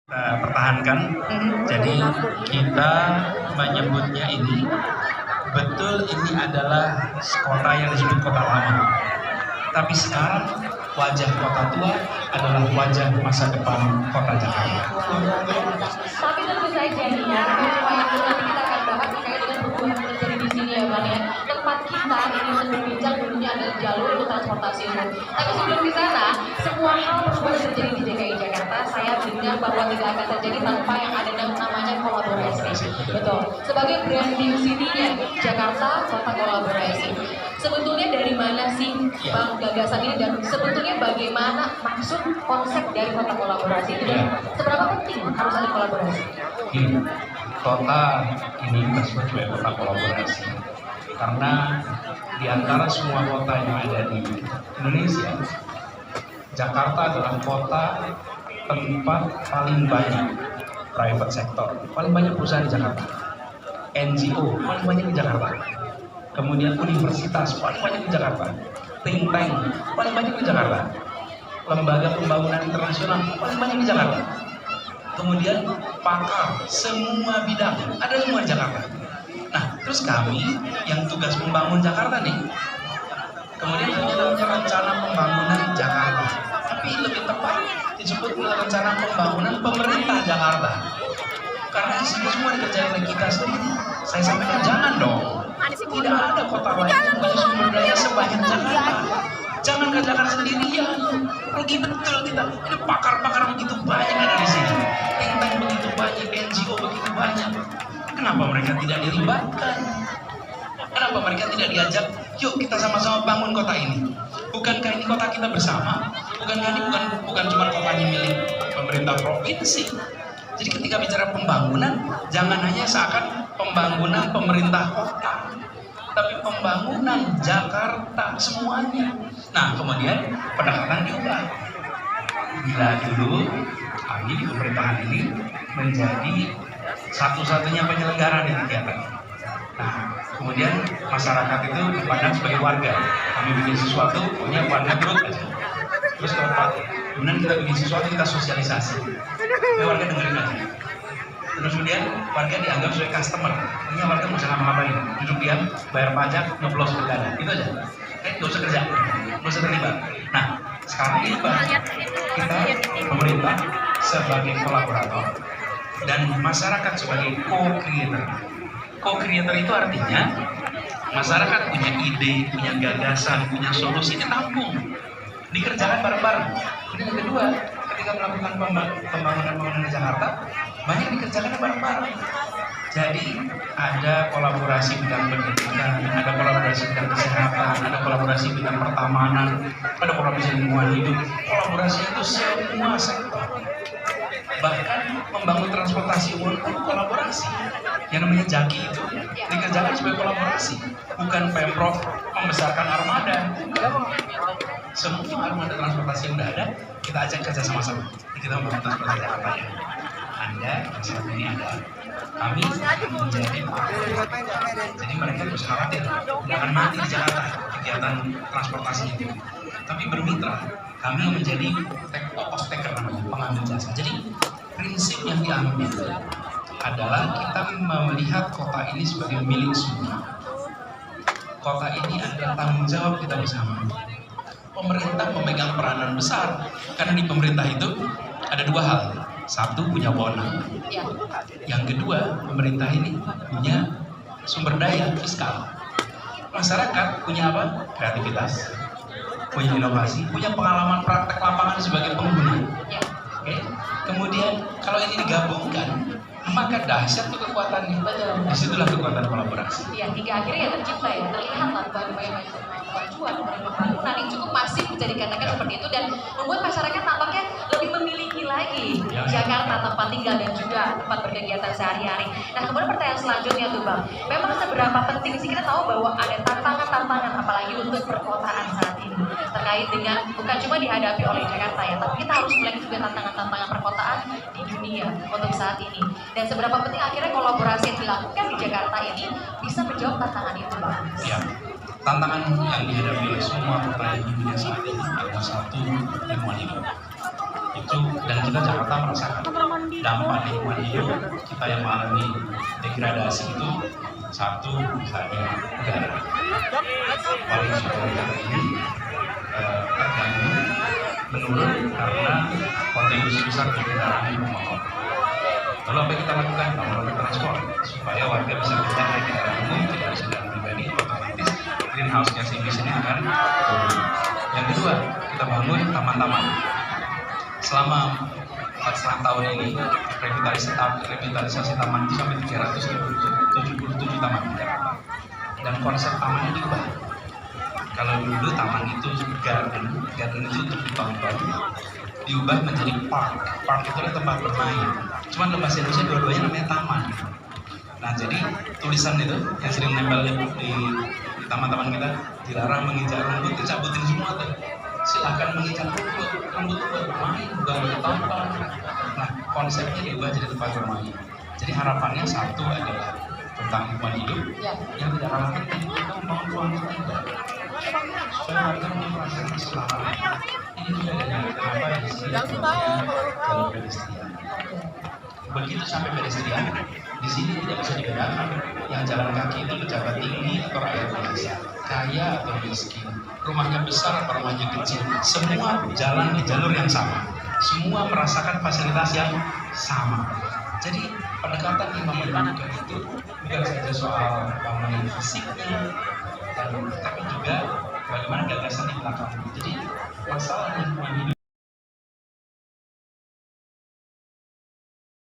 Kita pertahankan. Jadi kita menyebutnya ini betul ini adalah kota yang disebut kota lama. Tapi sekarang wajah kota tua adalah wajah masa depan kota Jakarta. Tapi tentu saja nih ya, apa yang nanti kita akan bahas terkait dengan hubungan yang terjadi di sini ya Bang ya. Tempat kita ini berbincang dulunya adalah jalur untuk transportasi umum. Tapi sebelum di sana, semua hal berubah terjadi di DKI Jakarta. Saya dengar bahwa tidak akan terjadi tanpa yang ada namanya kolaborasi. Betul. Sebagai branding sininya Jakarta Kota Kolaborasi. Sebetulnya dari mana sih Bang gagasan ini dan sebetulnya bagaimana maksud konsep dari kota kolaborasi itu dan seberapa penting harus ada kolaborasi? Kota ini disebut sebagai kota kolaborasi karena di antara semua kota yang ada di Indonesia, Jakarta adalah kota tempat paling banyak private sector, paling banyak perusahaan di Jakarta, NGO paling banyak di Jakarta, kemudian universitas paling banyak di Jakarta, think tank paling banyak di Jakarta, lembaga pembangunan internasional paling banyak di Jakarta, kemudian pakar semua bidang ada semua di Jakarta. Nah, terus kami yang tugas membangun Jakarta nih, kemudian punya namanya rencana pembangunan Jakarta, tapi lebih tepat disebut rencana pembangunan pemerintah Jakarta, karena isinya semua dikerjain oleh kita sendiri. Saya sampaikan jangan dong, tidak ada kota lain yang punya sumber daya sebanyak Jakarta. Jangan kerjakan sendirian, rugi betul kita. Ini pakar-pakar begitu banyak ada di sini, think tank begitu banyak, NGO begitu banyak. Kenapa mereka tidak dilibatkan? Kenapa mereka tidak diajak? Yuk kita sama-sama bangun kota ini. Bukankah ini kota kita bersama? Bukankah ini bukan cuma kotanya milik pemerintah provinsi? Jadi ketika bicara pembangunan, jangan hanya seakan pembangunan pemerintah kota, tapi pembangunan Jakarta semuanya. Nah, kemudian pendekatan diubah. Bila dulu kami di pemerintahan ini menjadi satu-satunya penyelenggara di kegiatan. Nah, kemudian masyarakat itu dipandang sebagai warga. Kami bikin sesuatu, punya warga turut aja. Terus kemudian kita bikin sesuatu, kita sosialisasi. Warga dengerin aja. Terus kemudian warga dianggap sebagai customer. Ini warga nggak usah ngapa-ngapain, duduk diam, bayar pajak, nyoblos pilkada, itu aja. Nggak usah kerja, nggak usah terlibat. Nah, sekarang ini Pak, kita pemerintah sebagai kolaborator dan masyarakat sebagai co-creator. Co-creator itu artinya masyarakat punya ide, punya gagasan, punya solusi, ditampung, dikerjakan bareng-bareng. Ini yang kedua, ketika melakukan pembangunan di Jakarta, banyak dikerjakan bareng-bareng. Jadi ada kolaborasi bidang pendidikan, ada kolaborasi bidang kesehatan, ada kolaborasi bidang pertamanan, ada kolaborasi lingkungan hidup. Kolaborasi itu semua sektor. Bahkan membangun transportasi umum itu kolaborasi. Yang namanya JAKI itu dikerjakan sebagai kolaborasi, bukan Pemprov membesarkan armada. Semua armada transportasi yang sudah ada kita ajak kerja sama-sama. Kita membangun transportasi Jakarta ya. Anda yang saat ini ada, kami menjadi jadi mereka harus khawatir akan mati di Jakarta kegiatan transportasi itu, tapi bermitra kami menjadi off taker namanya, pengambil jasa. Jadi prinsip yang diambil adalah kita melihat kota ini sebagai milik semua. Kota ini adalah tanggung jawab kita bersama. Pemerintah memegang peranan besar karena di pemerintah itu ada dua hal. Satu, punya wewenang. Yang kedua, pemerintah ini punya sumber daya fiskal. Masyarakat punya apa? Kreativitas, punya inovasi, punya pengalaman praktek lapangan sebagai pengguna. Oke. Kemudian kalau ini digabungkan, maka dahsyat tuh kekuatannya. Disitulah kekuatan kolaborasi. Iya, hingga akhirnya ya tercipta ya, terlihat lah bagaimana kemajuan pembangunan yang cukup masif bisa dikatakan seperti itu dan membuat masyarakat tampaknya lebih memiliki lagi Jakarta tempat tinggal dan juga tempat berkegiatan sehari-hari. Nah, kemudian pertanyaan selanjutnya tuh Bang, memang seberapa penting sih kita tahu bahwa ada tantangan-tantangan apalagi untuk perkotaan saat ini terkait dengan bukan cuma dihadapi oleh Jakarta ya, tapi kita harus melihat juga tantangan-tantangan perkotaan di dunia untuk saat ini. Dan seberapa penting akhirnya kolaborasi yang dilakukan di Jakarta ini bisa menjawab tantangan itu Bang? Ya, tantangan yang dihadapi oleh semua kota di dunia saat ini adalah satu, lingkungan hidup. itu, dan kita Jakarta merasakan dampak lingkungan hidup kita yang mengalami degradasi itu. Satu, misalnya udara paling sudah ini terganggu, menurun karena kontribusi besar dari kendaraan bermotor. Lalu apa yang kita lakukan? Melakukan transport supaya warga bisa pindah dari kendaraan umum, tidak harus kendaraan pribadi, otomatis greenhouse gas emission akan turun. Yang kedua, kita bangun taman-taman. Selama 4,5 tahun ini, revitalisasi taman itu sampai 377 taman di Jakarta. Dan konsep tamannya diubah. Kalau dulu taman itu garden itu untuk ditonton, diubah menjadi park. Park itu adalah tempat bermain. Cuman dalam bahasa Indonesia dua-duanya namanya taman. Nah, jadi tulisan itu yang sering nempel di taman-taman kita, dilarang menginjak rumput, dicabutin semua tuh. Silakan menginjak rumput itu buat bermain, bukan ditonton. Nah, konsepnya diubah jadi tempat bermain. Jadi harapannya satu adalah tentang lingkungan hidup, yang tidak kalah penting kita membangun ruang terbuka supaya warga merasakan keselamatan. Ini juga dari kenapa di sini jalur pedestrian. Begitu sampai pedestrian, di sini tidak bisa dibedakan yang jalan kaki itu pejabat tinggi atau rakyat biasa, kaya atau miskin, rumahnya besar atau rumahnya kecil, semua jalan di jalur yang sama, semua merasakan fasilitas yang sama. Jadi pendekatan Imam Manuka itu bukan saja soal bangunan fisiknya, tapi juga bagaimana gagasan di belakang. Jadi masalah lingkungan hidup